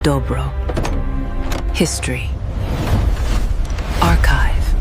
Dobro. History. Archive.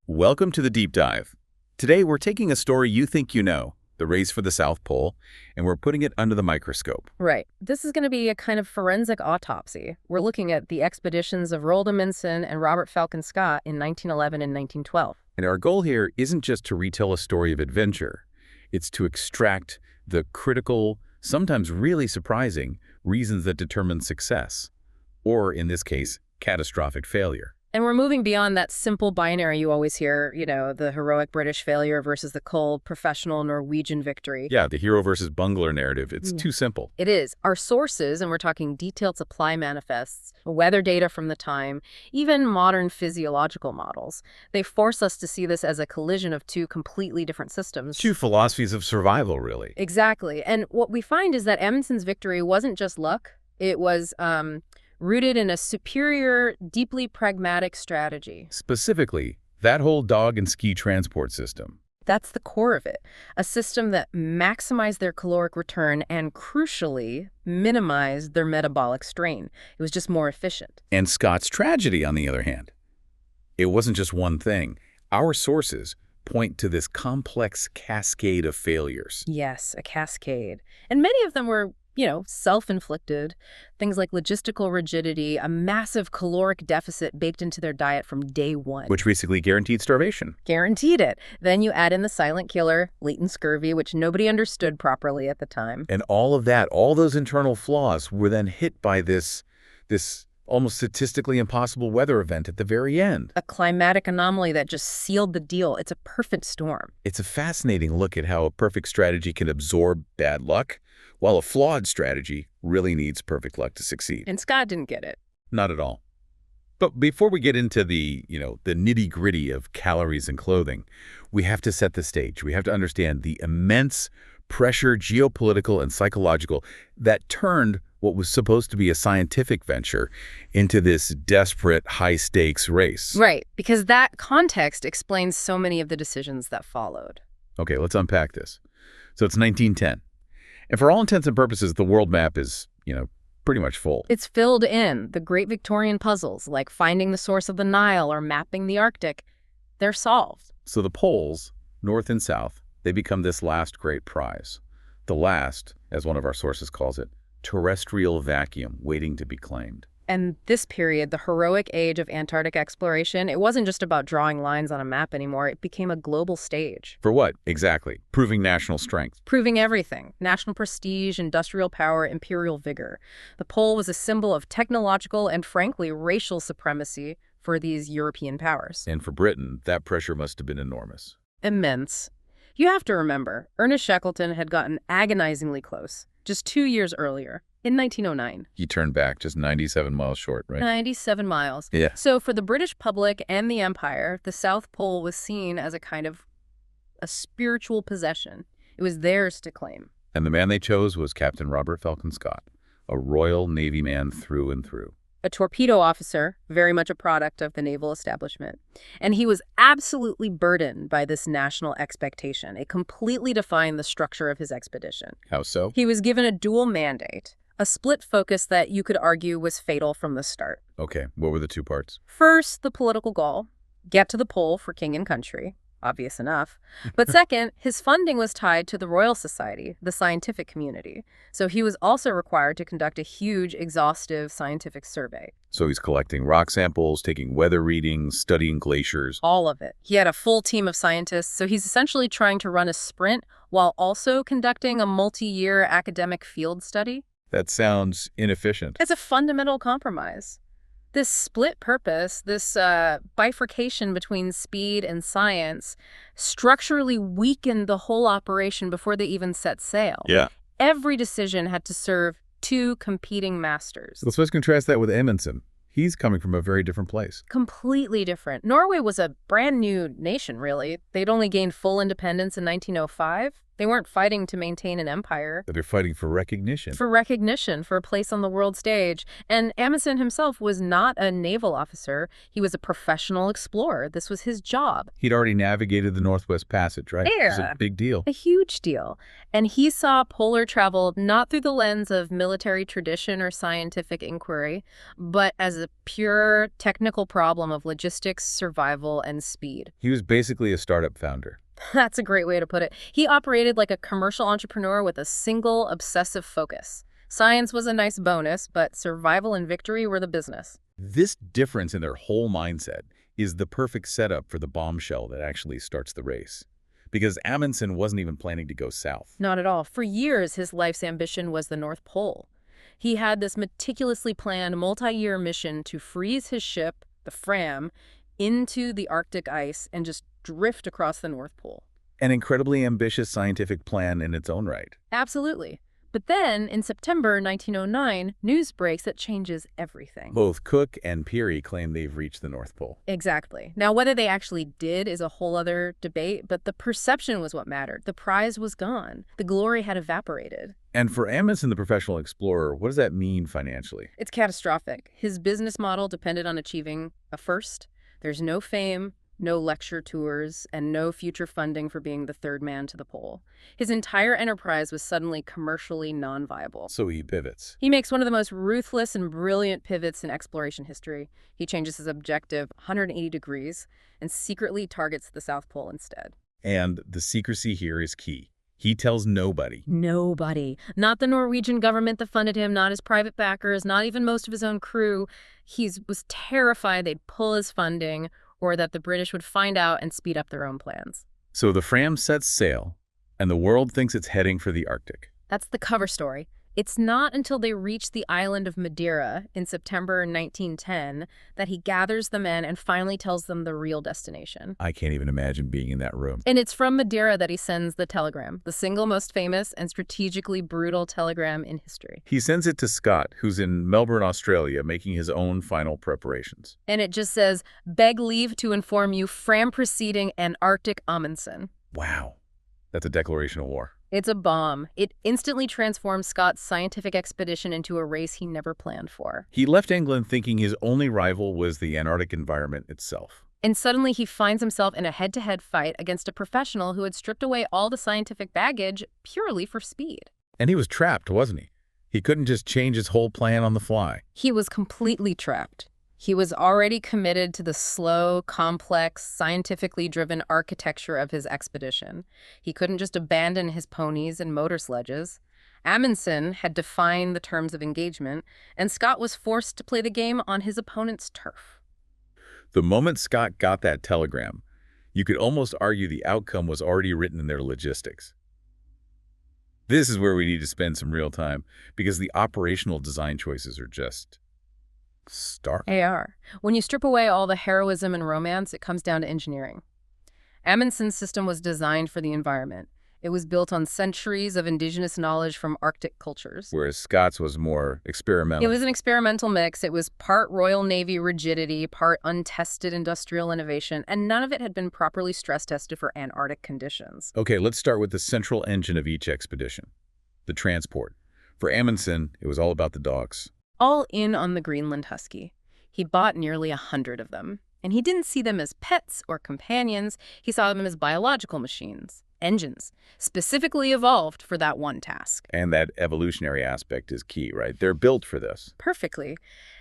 Welcome to the Deep Dive. Today we're taking a story you think you know, the race for the South Pole, and we're putting it under the microscope. Right. This is going to be a kind of forensic autopsy. We're looking at the expeditions of Roald Amundsen and Robert Falcon Scott in 1911 and 1912. And our goal here isn't just to retell a story of adventure. It's to extract the critical, sometimes really surprising, reasons that determine success, or in this case, catastrophic failure. And we're moving beyond that simple binary you always hear, the heroic British failure versus the cold, professional Norwegian victory. Yeah, the hero versus bungler narrative. It's too simple. It is. Our sources, and we're talking detailed supply manifests, weather data from the time, even modern physiological models, they force us to see this as a collision of two completely different systems. Two philosophies of survival, really. Exactly. And what we find is that Amundsen's victory wasn't just luck. It was rooted in a superior, deeply pragmatic strategy. Specifically, that whole dog and ski transport system. That's the core of it. A system that maximized their caloric return and, crucially, minimized their metabolic strain. It was just more efficient. And Scott's tragedy, on the other hand. It wasn't just one thing. Our sources point to this complex cascade of failures. Yes, a cascade. And many of them were self-inflicted. Things like logistical rigidity, a massive caloric deficit baked into their diet from day one. Which basically guaranteed starvation. Guaranteed it. Then you add in the silent killer, latent scurvy, which nobody understood properly at the time. And all of that, all those internal flaws were then hit by this almost statistically impossible weather event at the very end. A climatic anomaly that just sealed the deal. It's a perfect storm. It's a fascinating look at how a perfect strategy can absorb bad luck, while a flawed strategy really needs perfect luck to succeed. And Scott didn't get it. Not at all. But before we get into the nitty-gritty of calories and clothing, we have to set the stage. We have to understand the immense pressure, geopolitical and psychological, that turned what was supposed to be a scientific venture into this desperate, high-stakes race. Right, because that context explains so many of the decisions that followed. Okay, let's unpack this. So it's 1910. And for all intents and purposes, the world map is, pretty much full. It's filled in. The great Victorian puzzles, like finding the source of the Nile or mapping the Arctic, they're solved. So the poles, north and south, they become this last great prize. The last, as one of our sources calls it, terrestrial vacuum waiting to be claimed. And this period, the heroic age of Antarctic exploration, it wasn't just about drawing lines on a map anymore. It became a global stage. For what, exactly? Proving national strength. Proving everything. National prestige, industrial power, imperial vigor. The pole was a symbol of technological and, frankly, racial supremacy for these European powers. And for Britain, that pressure must have been enormous. Immense. You have to remember, Ernest Shackleton had gotten agonizingly close just 2 years earlier, in 1909. He turned back just 97 miles short, right? 97 miles. Yeah. So for the British public and the Empire, the South Pole was seen as a kind of a spiritual possession. It was theirs to claim. And the man they chose was Captain Robert Falcon Scott, a Royal Navy man through and through. A torpedo officer, very much a product of the naval establishment. And he was absolutely burdened by this national expectation. It completely defined the structure of his expedition. How so? He was given a dual mandate, a split focus that you could argue was fatal from the start. Okay, what were the two parts? First, the political goal, get to the pole for king and country. Obvious enough. But second, his funding was tied to the Royal Society, the scientific community. So he was also required to conduct a huge, exhaustive scientific survey. So he's collecting rock samples, taking weather readings, studying glaciers. All of it. He had a full team of scientists, so he's essentially trying to run a sprint while also conducting a multi-year academic field study. That sounds inefficient. It's a fundamental compromise. This split purpose, this bifurcation between speed and science, structurally weakened the whole operation before they even set sail. Yeah. Every decision had to serve two competing masters. Let's first contrast that with Amundsen. He's coming from a very different place. Completely different. Norway was a brand new nation, really. They'd only gained full independence in 1905. They weren't fighting to maintain an empire. That they're fighting for recognition. For recognition, for a place on the world stage. And Amundsen himself was not a naval officer. He was a professional explorer. This was his job. He'd already navigated the Northwest Passage, right? It was a big deal. A huge deal. And he saw polar travel not through the lens of military tradition or scientific inquiry, but as a pure technical problem of logistics, survival, and speed. He was basically a startup founder. That's a great way to put it. He operated like a commercial entrepreneur with a single obsessive focus. Science was a nice bonus, but survival and victory were the business. This difference in their whole mindset is the perfect setup for the bombshell that actually starts the race. Because Amundsen wasn't even planning to go south. Not at all. For years, his life's ambition was the North Pole. He had this meticulously planned multi-year mission to freeze his ship, the Fram, into the Arctic ice and just drift across the North Pole. An incredibly ambitious scientific plan in its own right. Absolutely. But then, in September 1909, news breaks that changes everything. Both Cook and Peary claim they've reached the North Pole. Exactly. Now, whether they actually did is a whole other debate, but the perception was what mattered. The prize was gone. The glory had evaporated. And for Amundsen, the professional explorer, what does that mean financially? It's catastrophic. His business model depended on achieving a first. There's no fame, no lecture tours, and no future funding for being the third man to the pole. His entire enterprise was suddenly commercially non-viable. So he pivots. He makes one of the most ruthless and brilliant pivots in exploration history. He changes his objective 180 degrees and secretly targets the South Pole instead. And the secrecy here is key. He tells nobody. Nobody. Not the Norwegian government that funded him, not his private backers, not even most of his own crew. He was terrified they'd pull his funding or that the British would find out and speed up their own plans. So the Fram sets sail, and the world thinks it's heading for the Arctic. That's the cover story. It's not until they reach the island of Madeira in September 1910 that he gathers the men and finally tells them the real destination. I can't even imagine being in that room. And it's from Madeira that he sends the telegram, the single most famous and strategically brutal telegram in history. He sends it to Scott, who's in Melbourne, Australia, making his own final preparations. And it just says, "Beg leave to inform you, Fram proceeding and Arctic Amundsen." Wow. That's a declaration of war. It's a bomb. It instantly transforms Scott's scientific expedition into a race he never planned for. He left England thinking his only rival was the Antarctic environment itself. And suddenly he finds himself in a head-to-head fight against a professional who had stripped away all the scientific baggage purely for speed. And he was trapped, wasn't he? He couldn't just change his whole plan on the fly. He was completely trapped. He was already committed to the slow, complex, scientifically driven architecture of his expedition. He couldn't just abandon his ponies and motor sledges. Amundsen had defined the terms of engagement, and Scott was forced to play the game on his opponent's turf. The moment Scott got that telegram, you could almost argue the outcome was already written in their logistics. This is where we need to spend some real time, because the operational design choices are just stark. AR. When you strip away all the heroism and romance, it comes down to engineering. Amundsen's system was designed for the environment. It was built on centuries of indigenous knowledge from Arctic cultures. Whereas Scott's was more experimental. It was an experimental mix. It was part Royal Navy rigidity, part untested industrial innovation, and none of it had been properly stress-tested for Antarctic conditions. Okay, let's start with the central engine of each expedition, the transport. For Amundsen, it was all about the dogs. All in on the Greenland husky. He bought nearly 100 of them. And he didn't see them as pets or companions. He saw them as biological machines, engines, specifically evolved for that one task. And that evolutionary aspect is key, right? They're built for this. Perfectly.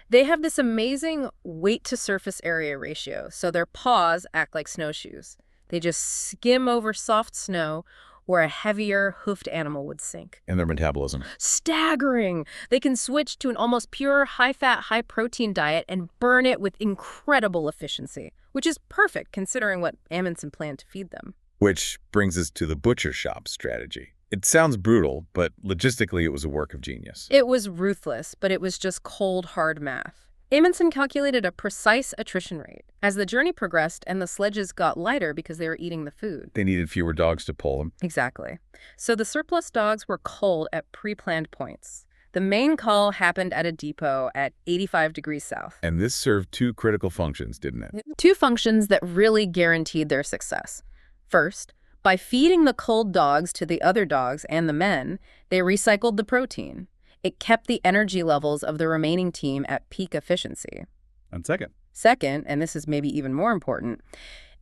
They have this amazing weight-to-surface area ratio, so their paws act like snowshoes. They just skim over soft snow where a heavier, hoofed animal would sink. And their metabolism. Staggering! They can switch to an almost pure, high-fat, high-protein diet and burn it with incredible efficiency, which is perfect considering what Amundsen planned to feed them. Which brings us to the butcher shop strategy. It sounds brutal, but logistically it was a work of genius. It was ruthless, but it was just cold, hard math. Amundsen calculated a precise attrition rate. As the journey progressed and the sledges got lighter because they were eating the food. They needed fewer dogs to pull them. Exactly. So the surplus dogs were culled at pre-planned points. The main cull happened at a depot at 85 degrees south. And this served two critical functions, didn't it? Two functions that really guaranteed their success. First, By feeding the cold dogs to the other dogs and the men, they recycled the protein. It kept the energy levels of the remaining team at peak efficiency. And second, and this is maybe even more important,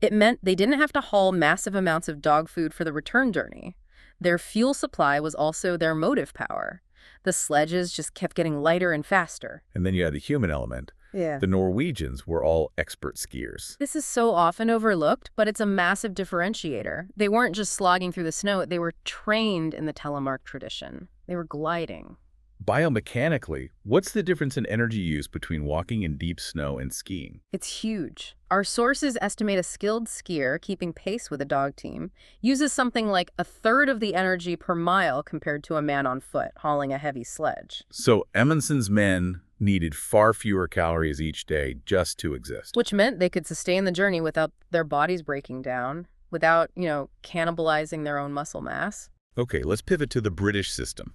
it meant they didn't have to haul massive amounts of dog food for the return journey. Their fuel supply was also their motive power. The sledges just kept getting lighter and faster. And then you had the human element. Yeah. The Norwegians were all expert skiers. This is so often overlooked, but it's a massive differentiator. They weren't just slogging through the snow, they were trained in the telemark tradition. They were gliding. Biomechanically, what's the difference in energy use between walking in deep snow and skiing? It's huge. Our sources estimate a skilled skier keeping pace with a dog team uses something like a third of the energy per mile compared to a man on foot hauling a heavy sledge. So Amundsen's men needed far fewer calories each day just to exist. Which meant they could sustain the journey without their bodies breaking down, without, cannibalizing their own muscle mass. Okay, let's pivot to the British system.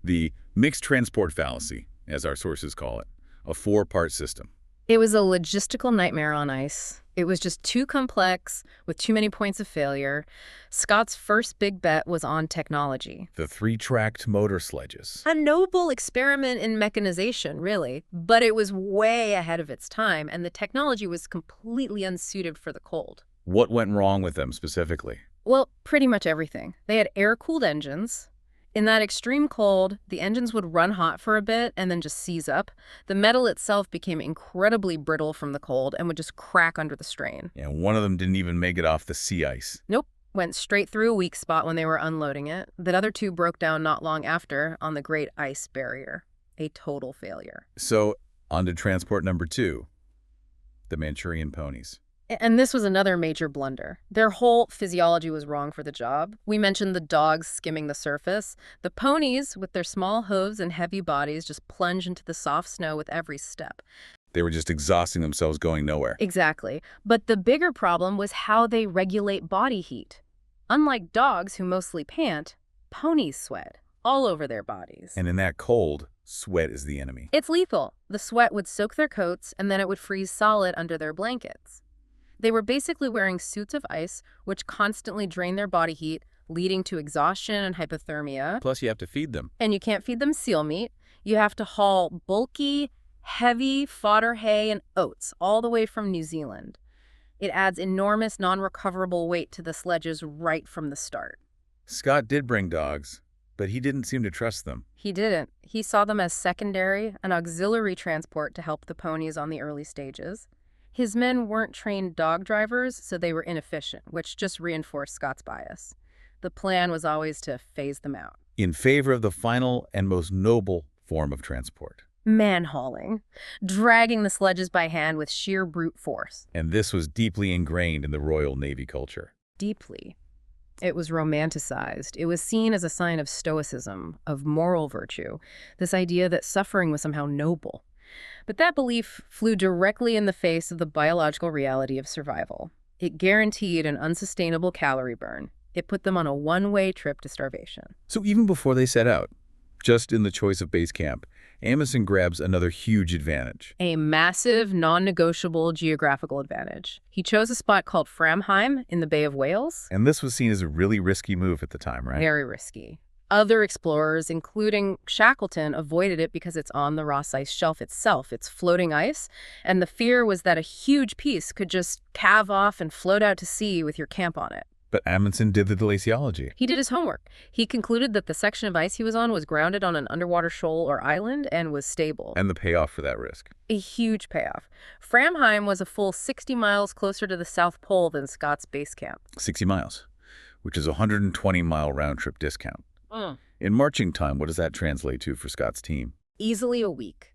The mixed transport fallacy, as our sources call it, a 4-part system. It was a logistical nightmare on ice. It was just too complex, with too many points of failure. Scott's first big bet was on technology. The 3-tracked motor sledges. A noble experiment in mechanization, really. But it was way ahead of its time, and the technology was completely unsuited for the cold. What went wrong with them specifically? Well, pretty much everything. They had air-cooled engines. In that extreme cold, the engines would run hot for a bit and then just seize up. The metal itself became incredibly brittle from the cold and would just crack under the strain. And one of them didn't even make it off the sea ice. Nope. Went straight through a weak spot when they were unloading it. The other 2 broke down not long after on the Great Ice Barrier. A total failure. So, on to transport number 2, the Manchurian ponies. And this was another major blunder. Their whole physiology was wrong for the job. We mentioned the dogs skimming the surface. The ponies, with their small hooves and heavy bodies, just plunge into the soft snow with every step. They were just exhausting themselves going nowhere. Exactly. But the bigger problem was how they regulate body heat. Unlike dogs who mostly pant, ponies sweat all over their bodies. And in that cold, sweat is the enemy. It's lethal. The sweat would soak their coats, and then it would freeze solid under their blankets. They were basically wearing suits of ice, which constantly drained their body heat, leading to exhaustion and hypothermia. Plus, you have to feed them. And you can't feed them seal meat. You have to haul bulky, heavy fodder hay and oats all the way from New Zealand. It adds enormous non-recoverable weight to the sledges right from the start. Scott did bring dogs, but he didn't seem to trust them. He didn't. He saw them as secondary, an auxiliary transport to help the ponies on the early stages. His men weren't trained dog drivers, so they were inefficient, which just reinforced Scott's bias. The plan was always to phase them out. In favor of the final and most noble form of transport. Man-hauling, dragging the sledges by hand with sheer brute force. And this was deeply ingrained in the Royal Navy culture. Deeply. It was romanticized. It was seen as a sign of stoicism, of moral virtue, this idea that suffering was somehow noble. But that belief flew directly in the face of the biological reality of survival. It guaranteed an unsustainable calorie burn. It put them on a one-way trip to starvation. So even before they set out, just in the choice of base camp, Amundsen grabs another huge advantage. A massive, non-negotiable geographical advantage. He chose a spot called Framheim in the Bay of Wales. And this was seen as a really risky move at the time, right? Very risky. Other explorers, including Shackleton, avoided it because it's on the Ross Ice Shelf itself. It's floating ice, and the fear was that a huge piece could just calve off and float out to sea with your camp on it. But Amundsen did the glaciology. He did his homework. He concluded that the section of ice he was on was grounded on an underwater shoal or island and was stable. And the payoff for that risk. A huge payoff. Framheim was a full 60 miles closer to the South Pole than Scott's base camp. 60 miles, which is a 120-mile round-trip discount. In marching time, what does that translate to for Scott's team? Easily a week.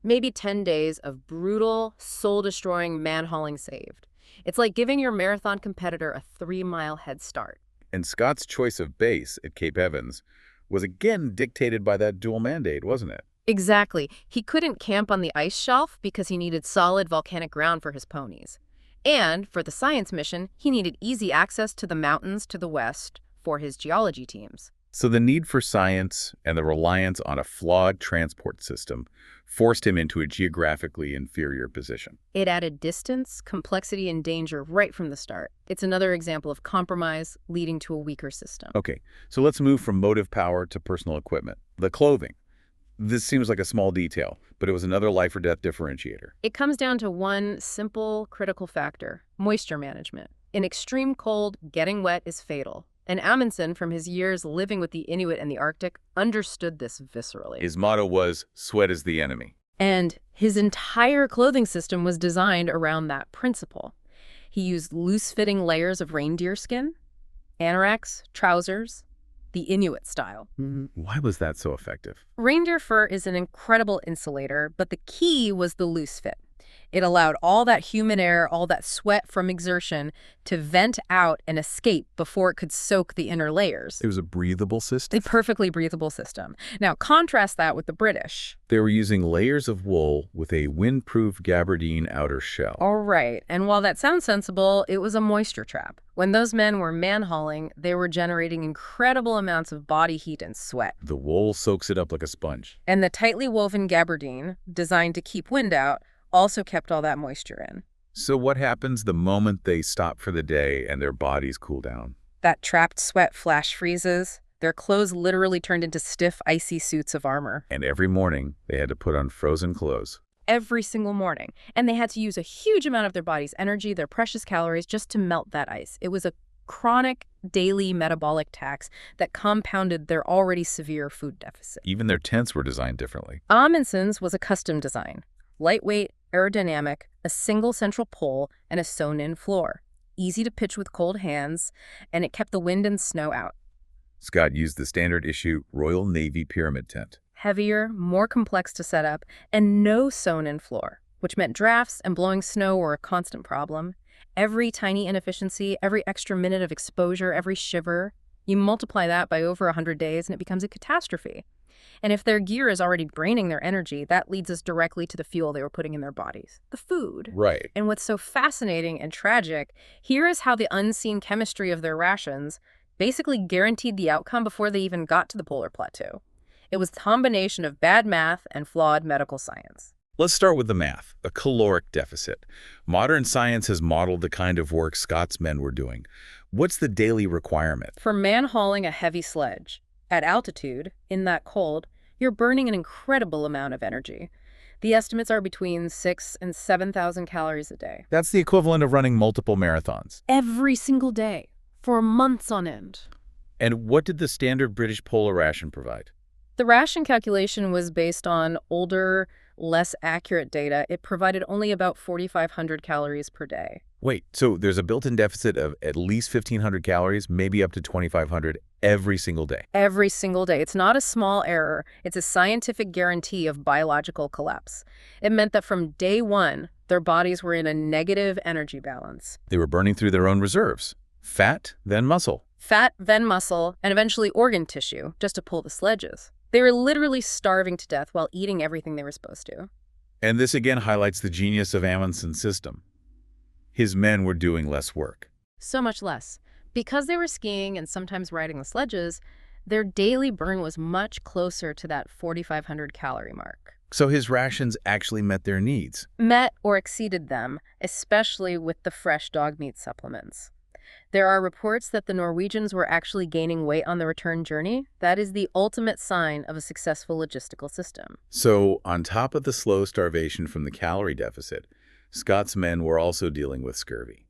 Maybe 10 days of brutal, soul-destroying man-hauling saved. It's like giving your marathon competitor a 3-mile head start. And Scott's choice of base at Cape Evans was again dictated by that dual mandate, wasn't it? Exactly. He couldn't camp on the ice shelf because he needed solid volcanic ground for his ponies. And for the science mission, he needed easy access to the mountains to the west for his geology teams. So the need for science and the reliance on a flawed transport system forced him into a geographically inferior position. It added distance, complexity, and danger right from the start. It's another example of compromise leading to a weaker system. Okay, so let's move from motive power to personal equipment. The clothing. This seems like a small detail, but it was another life or death differentiator. It comes down to one simple, critical factor: moisture management. In extreme cold, getting wet is fatal. And Amundsen, from his years living with the Inuit and the Arctic, understood this viscerally. His motto was, "Sweat is the enemy." And his entire clothing system was designed around that principle. He used loose-fitting layers of reindeer skin, anoraks, trousers, the Inuit style. Why was that so effective? Reindeer fur is an incredible insulator, but the key was the loose fit. It allowed all that humid air, all that sweat from exertion to vent out and escape before it could soak the inner layers. It was a breathable system? A perfectly breathable system. Now, contrast that with the British. They were using layers of wool with a windproof gabardine outer shell. All right, and while that sounds sensible, it was a moisture trap. When those men were man-hauling, they were generating incredible amounts of body heat and sweat. The wool soaks it up like a sponge. And the tightly woven gabardine, designed to keep wind out, also kept all that moisture in. So what happens the moment they stop for the day and their bodies cool down? That trapped sweat flash freezes. Their clothes literally turned into stiff, icy suits of armor. And every morning, they had to put on frozen clothes. Every single morning. And they had to use a huge amount of their body's energy, their precious calories, just to melt that ice. It was a chronic, daily metabolic tax that compounded their already severe food deficit. Even their tents were designed differently. Amundsen's was a custom design. Lightweight, aerodynamic, a single central pole, and a sewn-in floor. Easy to pitch with cold hands, and it kept the wind and snow out. Scott used the standard issue Royal Navy pyramid tent. Heavier, more complex to set up, and no sewn-in floor, which meant drafts and blowing snow were a constant problem. Every tiny inefficiency, every extra minute of exposure, every shiver, you multiply that by over 100 days and it becomes a catastrophe. And if their gear is already draining their energy, that leads us directly to the fuel they were putting in their bodies, the food. Right. And what's so fascinating and tragic, here is how the unseen chemistry of their rations basically guaranteed the outcome before they even got to the polar plateau. It was a combination of bad math and flawed medical science. Let's start with the math, a caloric deficit. Modern science has modeled the kind of work Scott's men were doing. What's the daily requirement? For man-hauling a heavy sledge, at altitude, in that cold, you're burning an incredible amount of energy. The estimates are between 6,000 and 7,000 calories a day. That's the equivalent of running multiple marathons. Every single day, for months on end. And what did the standard British polar ration provide? The ration calculation was based on older, less accurate data. It provided only about 4,500 calories per day. Wait, so there's a built-in deficit of at least 1,500 calories, maybe up to 2,500 every single day? Every single day. It's not a small error. It's a scientific guarantee of biological collapse. It meant that from day one, their bodies were in a negative energy balance. They were burning through their own reserves. Fat, then muscle. Fat, then muscle, and eventually organ tissue, just to pull the sledges. They were literally starving to death while eating everything they were supposed to. And this again highlights the genius of Amundsen's system. His men were doing less work. So much less. Because they were skiing and sometimes riding the sledges, their daily burn was much closer to that 4,500 calorie mark. So his rations actually met their needs. Met or exceeded them, especially with the fresh dog meat supplements. There are reports that the Norwegians were actually gaining weight on the return journey. That is the ultimate sign of a successful logistical system. So, on top of the slow starvation from the calorie deficit, Scott's men were also dealing with scurvy.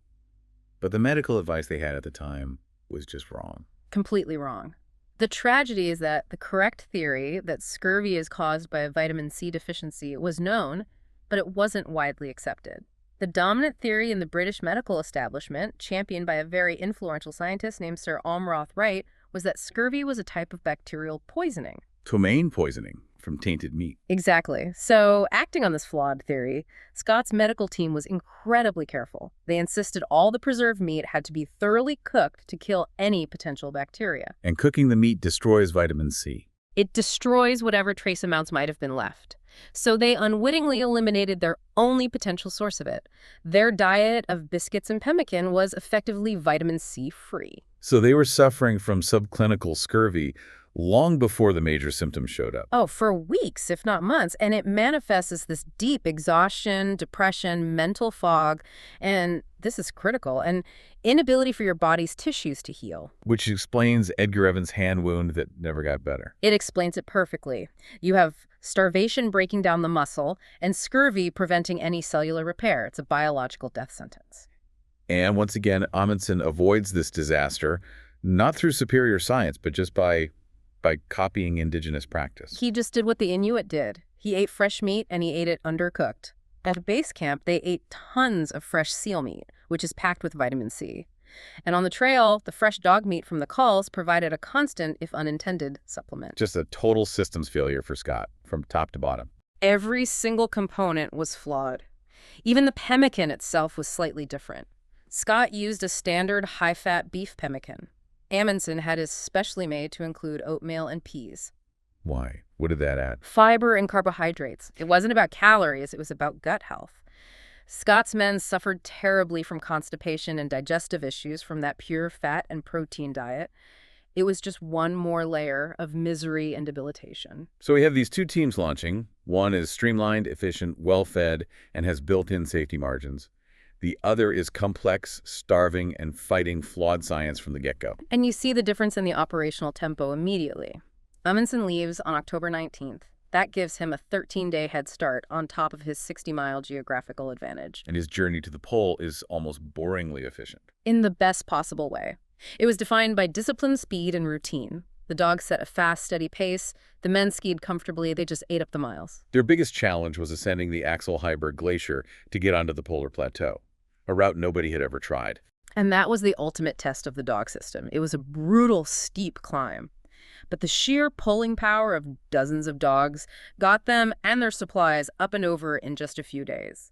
But the medical advice they had at the time was just wrong. Completely wrong. The tragedy is that the correct theory that scurvy is caused by a vitamin C deficiency was known, but it wasn't widely accepted. The dominant theory in the British medical establishment, championed by a very influential scientist named Sir Almroth Wright, was that scurvy was a type of bacterial poisoning. Ptomaine poisoning from tainted meat. Exactly. So, acting on this flawed theory, Scott's medical team was incredibly careful. They insisted all the preserved meat had to be thoroughly cooked to kill any potential bacteria. And cooking the meat destroys vitamin C. It destroys whatever trace amounts might have been left. So they unwittingly eliminated their only potential source of it. Their diet of biscuits and pemmican was effectively vitamin C free. So they were suffering from subclinical scurvy long before the major symptoms showed up. Oh, for weeks, if not months. And it manifests as this deep exhaustion, depression, mental fog, and this is critical, an inability for your body's tissues to heal. Which explains Edgar Evans' hand wound that never got better. It explains it perfectly. You have starvation breaking down the muscle and scurvy preventing any cellular repair. It's a biological death sentence. And once again, Amundsen avoids this disaster, not through superior science, but just by copying indigenous practice. He just did what the Inuit did. He ate fresh meat and he ate it undercooked. At base camp, they ate tons of fresh seal meat, which is packed with vitamin C. And on the trail, the fresh dog meat from the 𝐃𝐄𝐄𝐏 provided a constant, if unintended, supplement. Just a total systems failure for Scott, from top to bottom. Every single component was flawed. Even the pemmican itself was slightly different. Scott used a standard high-fat beef pemmican. Amundsen had his specially made to include oatmeal and peas. Why? What did that add? Fiber and carbohydrates. It wasn't about calories, it was about gut health. Scott's men suffered terribly from constipation and digestive issues from that pure fat and protein diet. It was just one more layer of misery and debilitation. So we have these two teams launching. One is streamlined, efficient, well-fed, and has built-in safety margins. The other is complex, starving, and fighting flawed science from the get-go. And you see the difference in the operational tempo immediately. Amundsen leaves on October 19th. That gives him a 13-day head start on top of his 60-mile geographical advantage. And his journey to the pole is almost boringly efficient. In the best possible way. It was defined by disciplined speed and routine. The dogs set a fast, steady pace. The men skied comfortably. They just ate up the miles. Their biggest challenge was ascending the 𝐃𝐈𝐕𝐄 glacier to get onto the polar plateau, a route nobody had ever tried. And that was the ultimate test of the dog system. It was a brutal, steep climb. But the sheer pulling power of dozens of dogs got them and their supplies up and over in just a few days.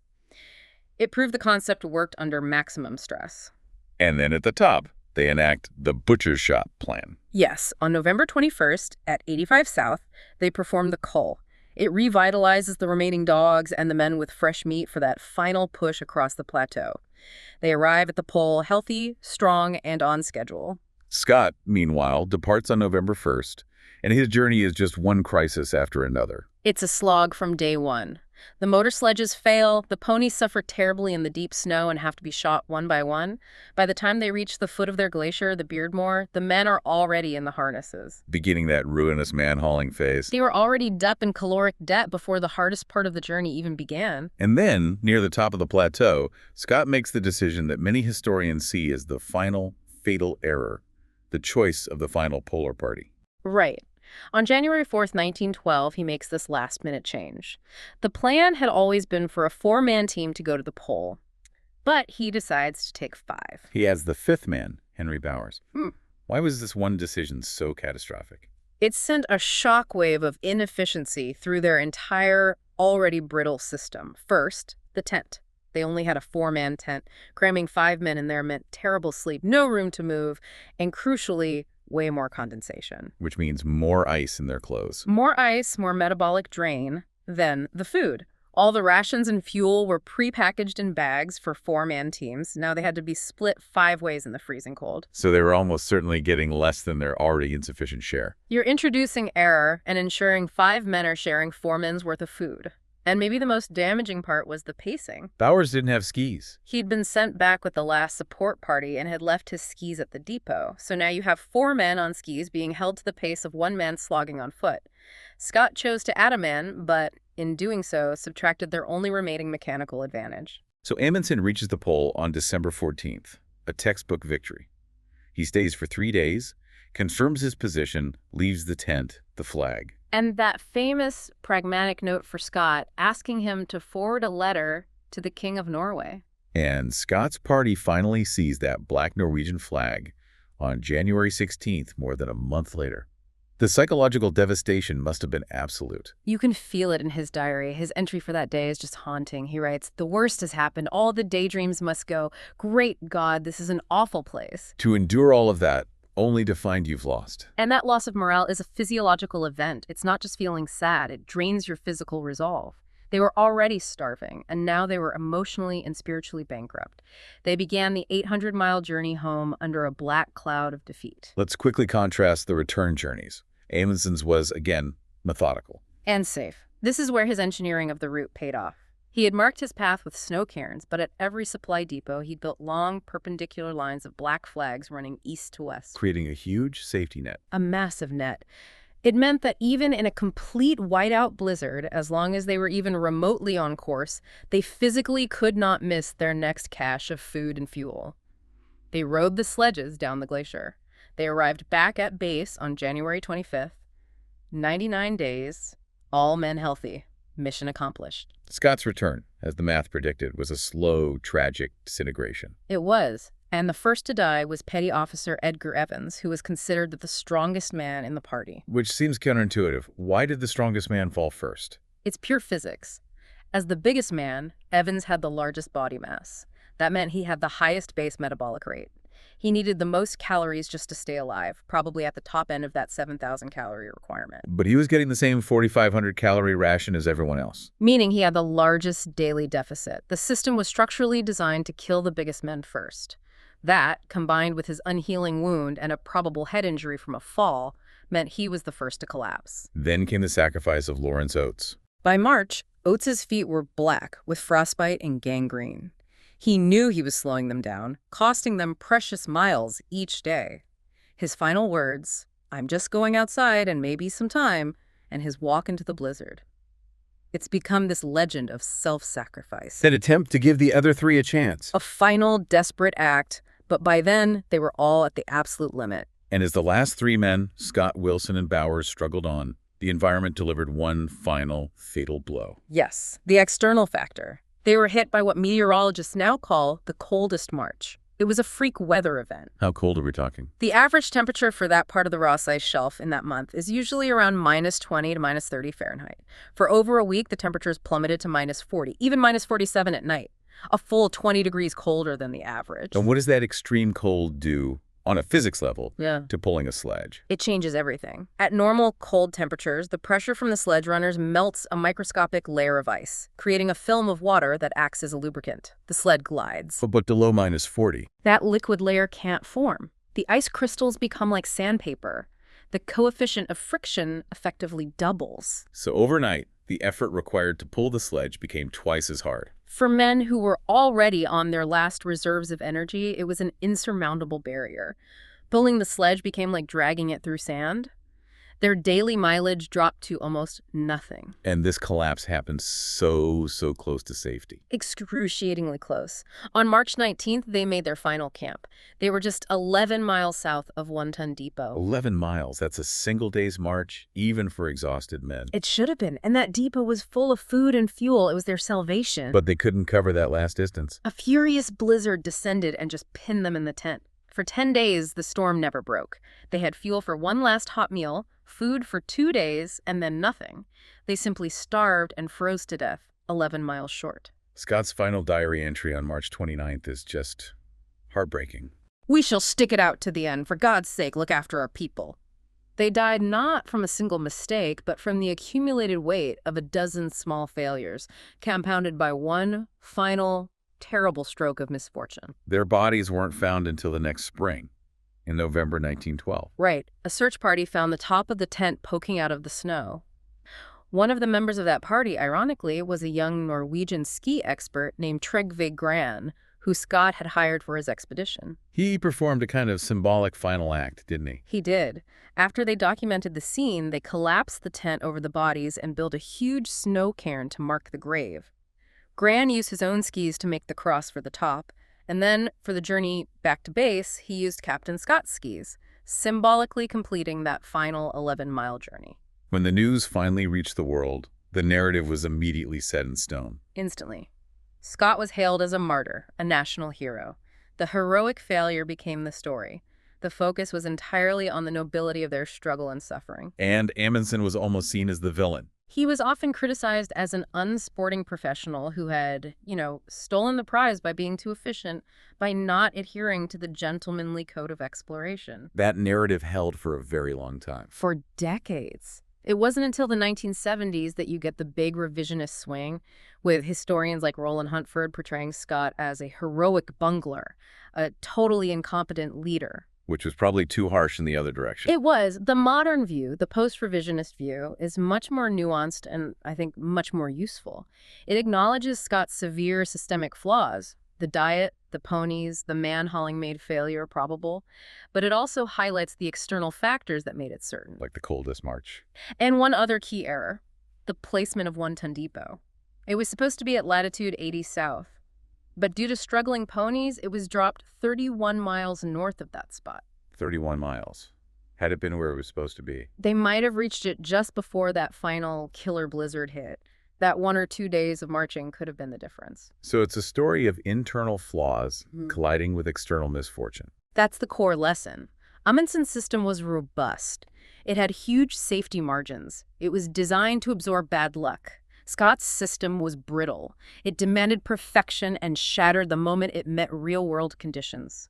It proved the concept worked under maximum stress. And then at the top, they enact the butcher's shop plan. Yes, on November 21st at 85 South, they performed the 𝐃𝐄𝐄𝐏. It revitalizes the remaining dogs and the men with fresh meat for that final push across the plateau. They arrive at the pole healthy, strong, and on schedule. Scott, meanwhile, departs on November 1st, and his journey is just one crisis after another. It's a slog from day one. The motor sledges fail, the ponies suffer terribly in the deep snow and have to be shot one by one. By the time they reach the foot of their glacier, the Beardmore, the men are already in the harnesses. Beginning that ruinous man-hauling phase. They were already up in caloric debt before the hardest part of the journey even began. And then, near the top of the plateau, Scott makes the decision that many historians see as the final, fatal error. The choice of the final polar party. Right. On January 4th, 1912, he makes this last-minute change. The plan had always been for a 4-man team to go to the pole, but he decides to take 5. He adds the 5th man, Henry Bowers. Why was this one decision so catastrophic? It sent a shockwave of inefficiency through their entire, already brittle system. First, the tent. They only had a 4-man tent. Cramming 5 men in there meant terrible sleep, no room to move, and crucially, way more condensation. Which means more ice in their clothes. More ice, more metabolic drain, then the food. All the rations and fuel were pre-packaged in bags for 4-man teams. Now they had to be split 5 ways in the freezing cold. So they were almost certainly getting less than their already insufficient share. You're introducing error and ensuring 5 men are sharing 4 men's worth of food. And maybe the most damaging part was the pacing. Bowers didn't have skis. He'd been sent back with the last support party and had left his skis at the depot. So now you have 4 men on skis being held to the pace of 1 man slogging on foot. Scott chose to add a man, but in doing so, subtracted their only remaining mechanical advantage. So Amundsen reaches the pole on December 14th, a textbook victory. He stays for 3 days, confirms his position, leaves the tent, the flag. And that famous pragmatic note for Scott asking him to forward a letter to the King of Norway. And Scott's party finally sees that black Norwegian flag on January 16th, more than a month later. The psychological devastation must have been absolute. You can feel it in his diary. His entry for that day is just haunting. He writes, "The worst has happened. All the daydreams must go. Great God, this is an awful place." To endure all of that, only to find you've lost. And that loss of morale is a physiological event. It's not just feeling sad. It drains your physical resolve. They were already starving, and now they were emotionally and spiritually bankrupt. They began the 800-mile journey home under a black cloud of defeat. Let's quickly contrast the return journeys. Amundsen's was, again, methodical. And safe. This is where his engineering of the route paid off. He had marked his path with snow cairns, but at every supply depot, he'd built long, perpendicular lines of black flags running east to west. Creating a huge safety net. A massive net. It meant that even in a complete whiteout blizzard, as long as they were even remotely on course, they physically could not miss their next cache of food and fuel. They rode the sledges down the glacier. They arrived back at base on January 25th. 99 days, all men healthy. Mission accomplished. Scott's return, as the math predicted, was a slow, tragic disintegration. It was. And the first to die was Petty Officer Edgar Evans, who was considered the strongest man in the party. Which seems counterintuitive. Why did the strongest man fall first? It's pure physics. As the biggest man, Evans had the largest body mass. That meant he had the highest base metabolic rate. He needed the most calories just to stay alive, probably at the top end of that 7,000 calorie requirement. But he was getting the same 4,500 calorie ration as everyone else. Meaning he had the largest daily deficit. The system was structurally designed to kill the biggest men first. That, combined with his unhealing wound and a probable head injury from a fall, meant he was the first to collapse. Then came the sacrifice of Lawrence Oates. By March, Oates's feet were black with frostbite and gangrene. He knew he was slowing them down, costing them precious miles each day. His final words, "I'm just going outside and maybe some time," and his walk into the blizzard. It's become this legend of self-sacrifice. That attempt to give the other three a chance. A final, desperate act, but by then, they were all at the absolute limit. And as the last three men, Scott, Wilson, and Bowers, struggled on, the environment delivered one final, fatal blow. Yes, the external factor. They were hit by what meteorologists now call the coldest March. It was a freak weather event. How cold are we talking? The average temperature for that part of the Ross Ice Shelf in that month is usually around -20 to -30 Fahrenheit. For over a week, the temperatures plummeted to -40, even -47 at night, a full 20 degrees colder than the average. And what does that extreme cold do, on a physics level, to pulling a sledge? It changes everything. At normal cold temperatures, the pressure from the sledge runners melts a microscopic layer of ice, creating a film of water that acts as a lubricant. The sled glides. But below -40. That liquid layer can't form. The ice crystals become like sandpaper. The coefficient of friction effectively doubles. So overnight, the effort required to pull the sledge became twice as hard. For men who were already on their last reserves of energy, it was an insurmountable barrier. Pulling the sledge became like dragging it through sand. Their daily mileage dropped to almost nothing. And this collapse happened so close to safety. Excruciatingly close. On March 19th, they made their final camp. They were just 11 miles south of One Ton Depot. 11 miles. That's a single day's march, even for exhausted men. It should have been. And that depot was full of food and fuel. It was their salvation. But they couldn't cover that last distance. A furious blizzard descended and just pinned them in the tent. For 10 days, the storm never broke. They had fuel for one last hot meal, food for 2 days, and then nothing. They simply starved and froze to death, 11 miles short. Scott's final diary entry on March 29th is just heartbreaking. "We shall stick it out to the end. For God's sake, look after our people." They died not from a single mistake, but from the accumulated weight of a dozen small failures, compounded by one final, terrible stroke of misfortune. Their bodies weren't found until the next spring, in November 1912. Right. A search party found the top of the tent poking out of the snow. One of the members of that party, ironically, was a young Norwegian ski expert named 𝐃𝐈𝐕𝐄 Gran, who Scott had hired for his expedition. He performed a kind of symbolic final act, didn't he? He did. After they documented the scene, they collapsed the tent over the bodies and built a huge snow cairn to mark the grave. Gran used his own skis to make the cross for the top, and then, for the journey back to base, he used Captain Scott's skis, symbolically completing that final 11-mile journey. When the news finally reached the world, the narrative was immediately set in stone. Instantly. Scott was hailed as a martyr, a national hero. The heroic failure became the story. The focus was entirely on the nobility of their struggle and suffering. And Amundsen was almost seen as the villain. He was often criticized as an unsporting professional who had, stolen the prize by being too efficient, by not adhering to the gentlemanly code of exploration. That narrative held for a very long time. For decades. It wasn't until the 1970s that you get the big revisionist swing, with historians like Roland Huntford portraying Scott as a heroic bungler, a totally incompetent leader. Which was probably too harsh in the other direction. It was. The modern view, the post-revisionist view, is much more nuanced and, I think, much more useful. It acknowledges Scott's severe systemic flaws, the diet, the ponies, the man-hauling made failure probable, but it also highlights the external factors that made it certain. Like the Coldest March. And one other key error, the placement of One Ton Depot. It was supposed to be at latitude 80 south, but due to struggling ponies, it was dropped 31 miles north of that spot. 31 miles. Had it been where it was supposed to be. They might have reached it just before that final killer blizzard hit. That 1 or 2 days of marching could have been the difference. So it's a story of internal flaws colliding with external misfortune. That's the core lesson. Amundsen's system was robust. It had huge safety margins. It was designed to absorb bad luck. Scott's system was brittle. It demanded perfection and shattered the moment it met real-world conditions.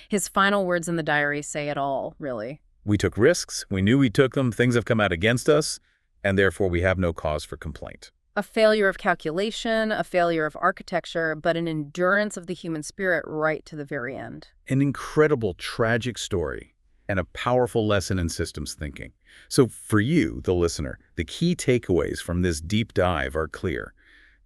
His final words in the diary say it all, really. We took risks, we knew we took them, things have come out against us, and therefore we have no cause for complaint. A failure of calculation, a failure of architecture, but an endurance of the human spirit right to the very end. An incredible, tragic story, and a powerful lesson in systems thinking. So for you, the listener, the key takeaways from this deep dive are clear.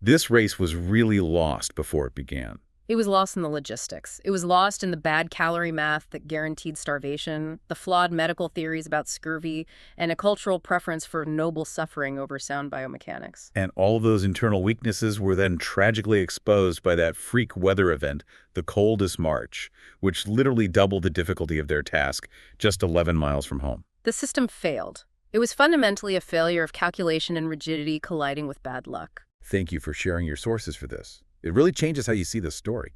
This race was really lost before it began. It was lost in the logistics. It was lost in the bad calorie math that guaranteed starvation, the flawed medical theories about scurvy, and a cultural preference for noble suffering over sound biomechanics. And all those internal weaknesses were then tragically exposed by that freak weather event, the Coldest March, which literally doubled the difficulty of their task just 11 miles from home. The system failed. It was fundamentally a failure of calculation and rigidity colliding with bad luck. Thank you for sharing your sources for this. It really changes how you see this story.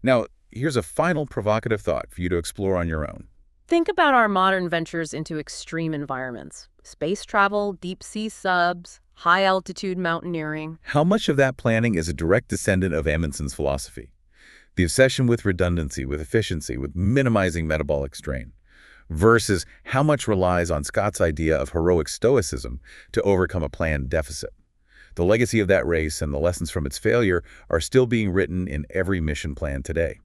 Now, here's a final provocative thought for you to explore on your own. Think about our modern ventures into extreme environments. Space travel, deep-sea subs, high-altitude mountaineering. How much of that planning is a direct descendant of Amundsen's philosophy? The obsession with redundancy, with efficiency, with minimizing metabolic strain, versus how much relies on Scott's idea of heroic stoicism to overcome a planned deficit. The legacy of that race and the lessons from its failure are still being written in every mission plan today.